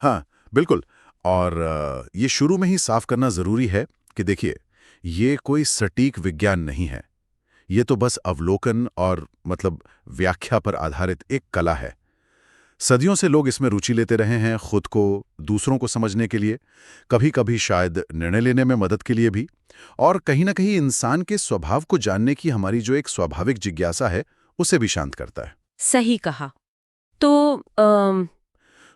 हाँ, बिल्कुल। और ये शुरू में ही साफ करना ज़रूरी है कि देखिए, ये कोई सटीक विज्ञान नहीं है। ये तो बस अवलोकन और मतलब व्याख्या पर आधारित एक कला है। सदियों से लोग इसमें रुचि लेते रहे हैं, खुद को, दूसरों को समझने के लिए, कभी-कभी शायद निर्णय लेने में मदद के लिए भी, और कहीं न कहीं इंसान के स्वभाव को जानने की हमारी जो एक स्वाभाविक जिज्ञासा है, उसे भी शांत करता है। सही कहा। तो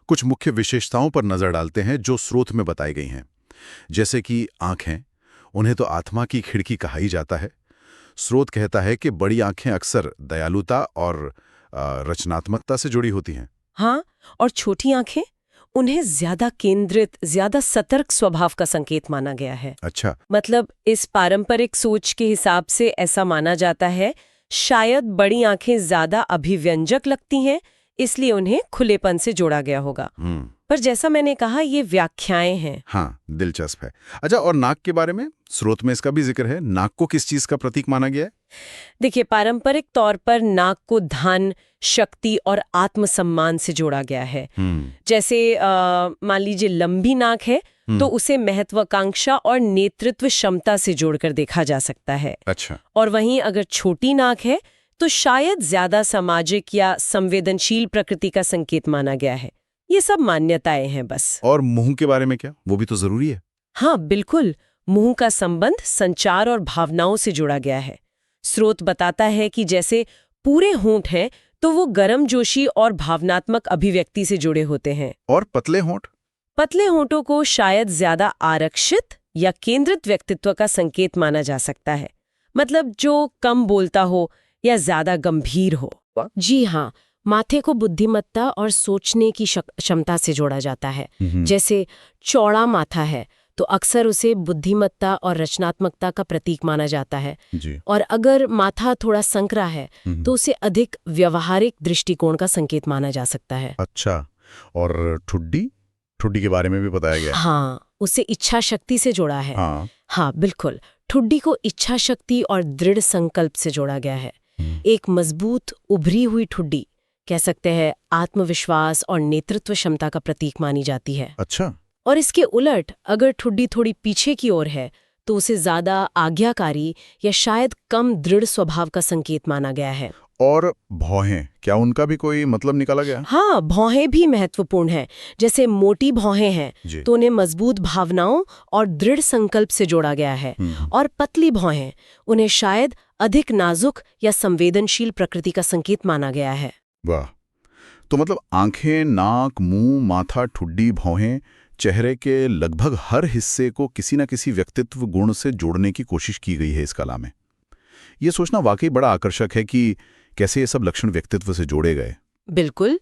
कुछ मुख्य विशेषताओं पर नजर डालते हैं जो स्रोत में बताई गई हैं। जैसे कि आंखें, उन्हें तो आत्मा की खिड़की कहा ही जाता है। स्रोत कहता है कि बड़ी आंखें अक्सर दयालुता और रचनात्मकता से जुड़ी होती हैं। हाँ, और छोटी आंखें, उन्हें ज्यादा केंद्रित, ज्यादा सतर्क स्वभाव का संकेत माना गया है। अच्छा। मतलब इस पारंपरिक सोच के हिसाब से ऐसा माना जाता है, शायद बड़ी आंखें ज्यादा अभिव्यंजक लगती हैं, इसलिए उन्हें खुलेपन से जोड़ा गया होगा। पर जैसा मैंने कहा, ये व्याख्याएं हैं। हाँ, दिलचस्प है। अच्छा, और नाक के बारे में स्रोत में इसका भी जिक्र है। नाक को किस चीज का प्रतीक माना गया है? देखिए, पारंपरिक तौर पर नाक को धन, शक्ति और आत्मसम्मान से जोड़ा गया है। जैसे मान लीजिए लंबी नाक है तो उसे महत्वाकांक्षा और नेतृत्व क्षमता से जोड़कर देखा जा सकता है। अच्छा। और वहीं अगर छोटी नाक है तो शायद ज्यादा सामाजिक या संवेदनशील प्रकृति का संकेत माना गया है। ये सब मान्यताएं हैं बस। और मुंह के बारे में क्या? वो भी तो जरूरी है। हाँ, बिल्कुल। मुंह का संबंध संचार और भावनाओं से जुड़ा गया है। स्रोत बताता है कि जैसे पूरे होंठ हैं तो वो गर्मजोशी और भावनात्मक अभिव्यक्ति से जुड़े होते हैं। और पतले होंठ? पतले होंठों को शायद ज्यादा आरक्षित या केंद्रित व्यक्तित्व का संकेत माना जा सकता है। मतलब जो कम बोलता हो या ज्यादा गंभीर हो। जी हाँ, माथे को बुद्धिमत्ता और सोचने की क्षमता से जोड़ा जाता है। जैसे चौड़ा माथा है तो अक्सर उसे बुद्धिमत्ता और रचनात्मकता का प्रतीक माना जाता है जी। और अगर माथा थोड़ा संकरा है तो उसे अधिक व्यवहारिक दृष्टिकोण का संकेत माना जा सकता है। अच्छा, और ठुड्डी? ठुड्डी के बारे में भी बताया गया है। हाँ, उसे इच्छा शक्ति से जोड़ा है। हाँ, बिल्कुल। ठुड्डी को इच्छा शक्ति और दृढ़ संकल्प से जोड़ा गया है। एक मजबूत उभरी हुई ठुड्डी, कह सकते हैं, आत्मविश्वास और नेतृत्व क्षमता का प्रतीक मानी जाती है। अच्छा। और इसके उलट अगर ठुड्डी थोड़ी पीछे की ओर है तो उसे ज्यादा आज्ञाकारी या शायद कम दृढ़ स्वभाव का संकेत माना गया है। और भौहें, क्या उनका भी कोई मतलब निकाला गया? हाँ, भौहें भी महत्वपूर्ण हैं। जैसे मोटी भौहें हैं तो उन्हें मजबूत भावनाओं और दृढ़ संकल्प से जोड़ा गया है। और पतली भौहें, उन्हें शायद अधिक नाजुक या संवेदनशील प्रकृति का संकेत माना गया है। वाह! तो मतलब आंखें, नाक, मुंह, माथा, ठुड्डी, भौहें, चेहरे के लगभग हर हिस्से को किसी न किसी व्यक्तित्व गुण से जोड़ने की कोशिश की गई है इस कला में। ये सोचना वाकई बड़ा आकर्षक है कि कैसे ये सब लक्षण व्यक्तित्व से जोड़े गए। बिल्कुल।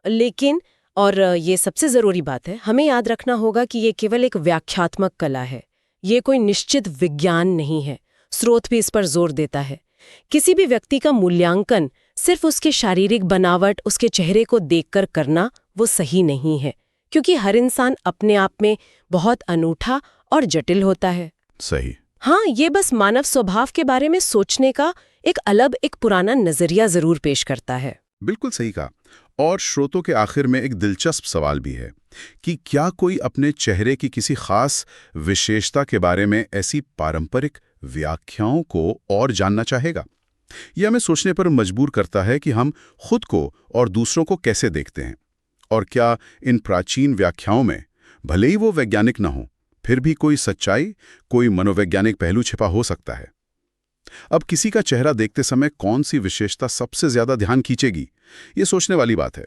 लेकिन और ये सबसे जरूरी बात है, हमें याद रखना होगा कि ये केवल एक व्याख्यात्मक कला है। ये कोई निश्चित विज्ञान नहीं है। स्रोत भी इस पर जोर देता है। किसी भी व्यक्ति का मूल्यांकन सिर्फ उसके शारीरिक बनावट, उसके चेहरे को देखकर करना वो सही नहीं है, क्योंकि हर इंसान अपने आप में बहुत अनूठा और जटिल होता है। सही। हाँ, ये बस मानव स्वभाव के बारे में सोचने का एक अलग, एक पुराना नजरिया जरूर पेश करता है। बिल्कुल सही कहा। और श्रोतों के आखिर में एक दिलचस्प सवाल भी है कि क्या कोई अपने चेहरे की किसी खास विशेषता के बारे में ऐसी पारंपरिक व्याख्याओं को और जानना चाहेगा? यह हमें सोचने पर मजबूर करता है कि हम खुद को और दूसरों को कैसे देखते हैं, और क्या इन प्राचीन व्याख्याओं में, भले ही वो वैज्ञानिक न हो, फिर भी कोई सच्चाई, कोई मनोवैज्ञानिक पहलू छिपा हो सकता है। अब किसी का चेहरा देखते समय कौन सी विशेषता सबसे ज्यादा ध्यान खींचेगी, ये सोचने वाली बात है।